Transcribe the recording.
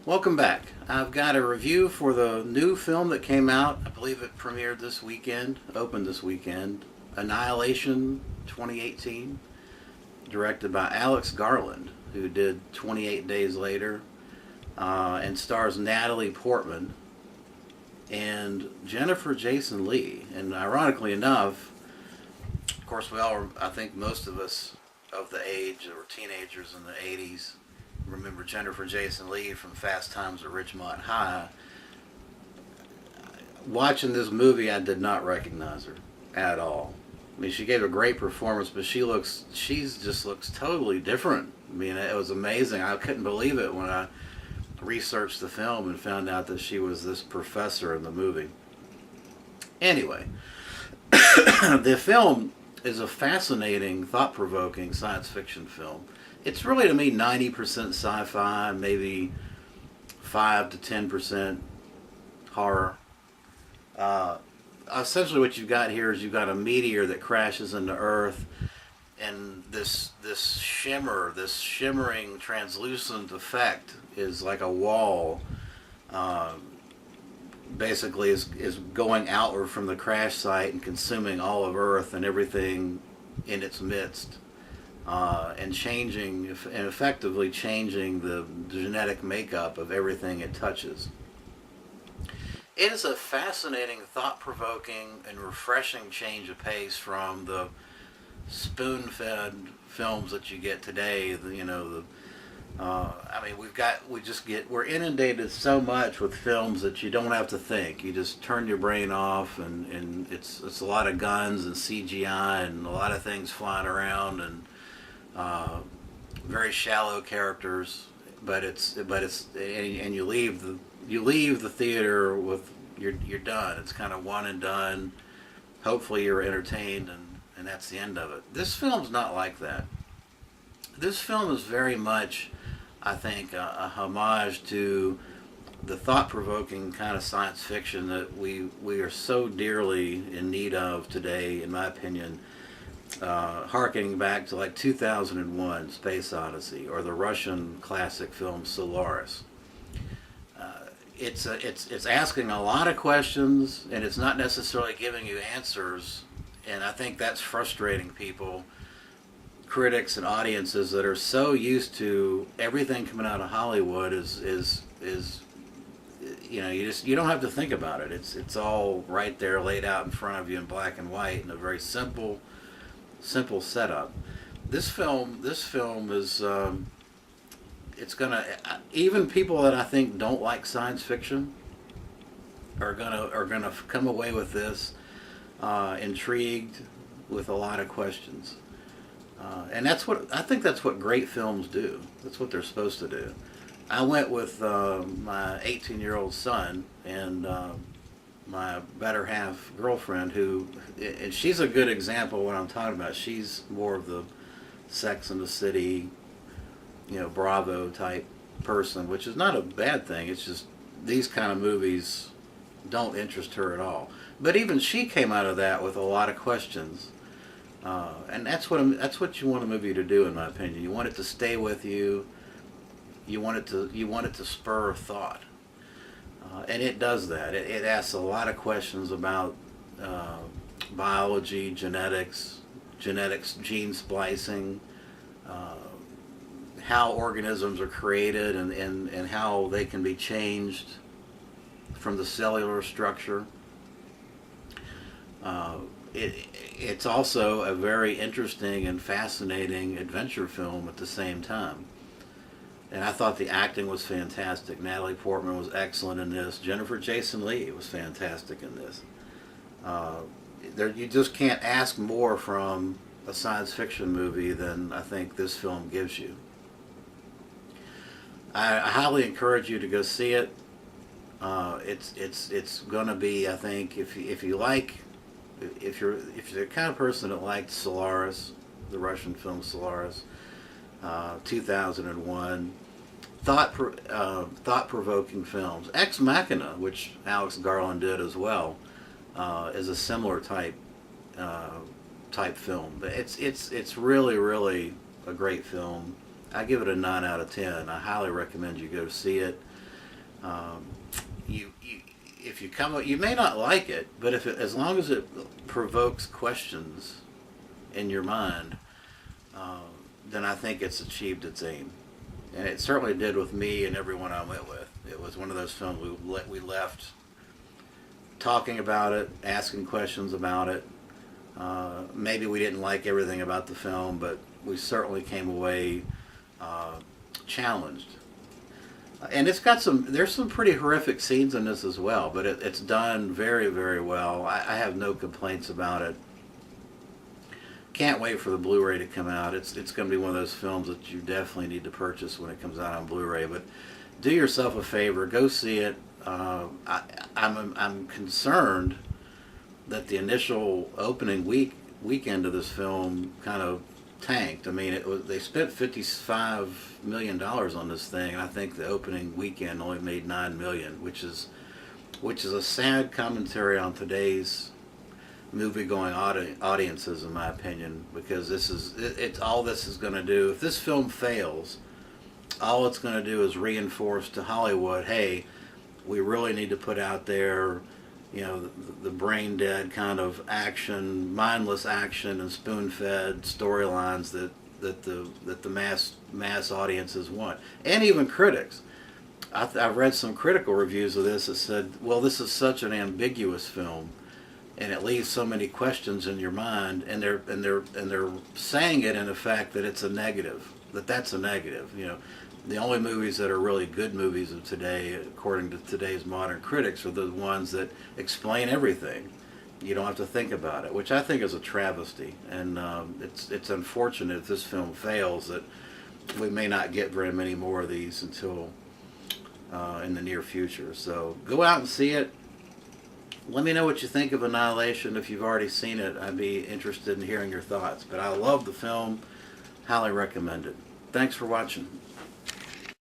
Welcome back. I've got a review for the new film that came out. I believe it premiered this weekend, opened this weekend. Annihilation 2018, directed by Alex Garland, who did 28 Days Later, and stars Natalie Portman and Jennifer Jason Leigh. And ironically enough, of course, I think most of us of the age that were teenagers in the 80s remember Jennifer Jason Leigh from Fast Times at Ridgemont High. Watching this movie, I did not recognize her at all. I mean, she gave a great performance, but she just looks totally different. I mean, it was amazing. I couldn't believe it when I researched the film and found out that she was this professor in the movie. Anyway, the film is a fascinating, thought-provoking science fiction film. It's really, to me, 90% sci-fi, maybe 5 to 10% horror. Essentially what you've got here is you've got a meteor that crashes into Earth, and this shimmering, translucent effect is like a wall, basically is going outward from the crash site and consuming all of Earth and everything in its midst. And effectively changing the genetic makeup of everything it touches. It is a fascinating, thought-provoking, and refreshing change of pace from the spoon-fed films that you get today. We're inundated so much with films that you don't have to think. You just turn your brain off, and it's a lot of guns and CGI and a lot of things flying around and very shallow characters, but you leave the theater with you're done. It's kind of one and done. Hopefully you're entertained, and that's the end of it. This film's not like that. This film is very much, I think, a homage to the thought-provoking kind of science fiction that we are so dearly in need of today, in my opinion. Harkening back to like 2001 Space Odyssey or the Russian classic film Solaris. It's asking a lot of questions, and it's not necessarily giving you answers, and I think that's frustrating people, critics and audiences that are so used to everything coming out of Hollywood is you don't have to think about it. It's all right there laid out in front of you in black and white in a very simple setup. This film is it's gonna, even people that I think don't like science fiction are gonna come away with this intrigued with a lot of questions, and that's what great films do. That's what they're supposed to do. I went with my 18-year-old son and my better half girlfriend, and she's a good example of what I'm talking about. She's more of the Sex and the City, Bravo type person, which is not a bad thing. It's just these kind of movies don't interest her at all. But even she came out of that with a lot of questions, and that's what you want a movie to do, in my opinion. You want it to stay with you. You want it to spur thought. And it does that. It asks a lot of questions about biology, genetics, gene splicing, how organisms are created and how they can be changed from the cellular structure. It's also a very interesting and fascinating adventure film at the same time. And I thought the acting was fantastic. Natalie Portman was excellent in this. Jennifer Jason Leigh was fantastic in this. You just can't ask more from a science fiction movie than I think this film gives you. I highly encourage you to go see it. It's going to be, I think, if you're the kind of person that liked Solaris, the Russian film Solaris, 2001. Thought-provoking films. Ex Machina, which Alex Garland did as well, is a similar type film. But it's really a great film. I give it a 9 out of 10. I highly recommend you go see it. Um, you if you come, you may not like it, but if it, as long as it provokes questions in your mind, uh, then I think it's achieved its aim, and it certainly did with me and everyone I went with. It was one of those films we left talking about it, asking questions about it. Maybe we didn't like everything about the film, but we certainly came away uh, challenged. And it's got some. There's some pretty horrific scenes in this as well, but it's done very, very well. I have no complaints about it. Can't wait for the Blu-ray to come out. It's going to be one of those films that you definitely need to purchase when it comes out on Blu-ray. But do yourself a favor, go see it. I'm concerned that the initial opening weekend of this film kind of tanked. I mean, they spent $55 million on this thing, and I think the opening weekend only made $9 million, which is a sad commentary on today's movie-going audiences, in my opinion, because it's all this is going to do. If this film fails, all it's going to do is reinforce to Hollywood, hey, we really need to put out there, the brain dead kind of action, mindless action, and spoon-fed storylines that the mass audiences want, and even critics. I've read some critical reviews of this that said, well, this is such an ambiguous film, and it leaves so many questions in your mind, and they're saying it in effect that it's a negative, that's a negative. The only movies that are really good movies of today, according to today's modern critics, are the ones that explain everything. You don't have to think about it, which I think is a travesty. And it's unfortunate if this film fails that we may not get very many more of these until in the near future. So go out and see it. Let me know what you think of Annihilation. If you've already seen it, I'd be interested in hearing your thoughts. But I love the film. Highly recommend it. Thanks for watching.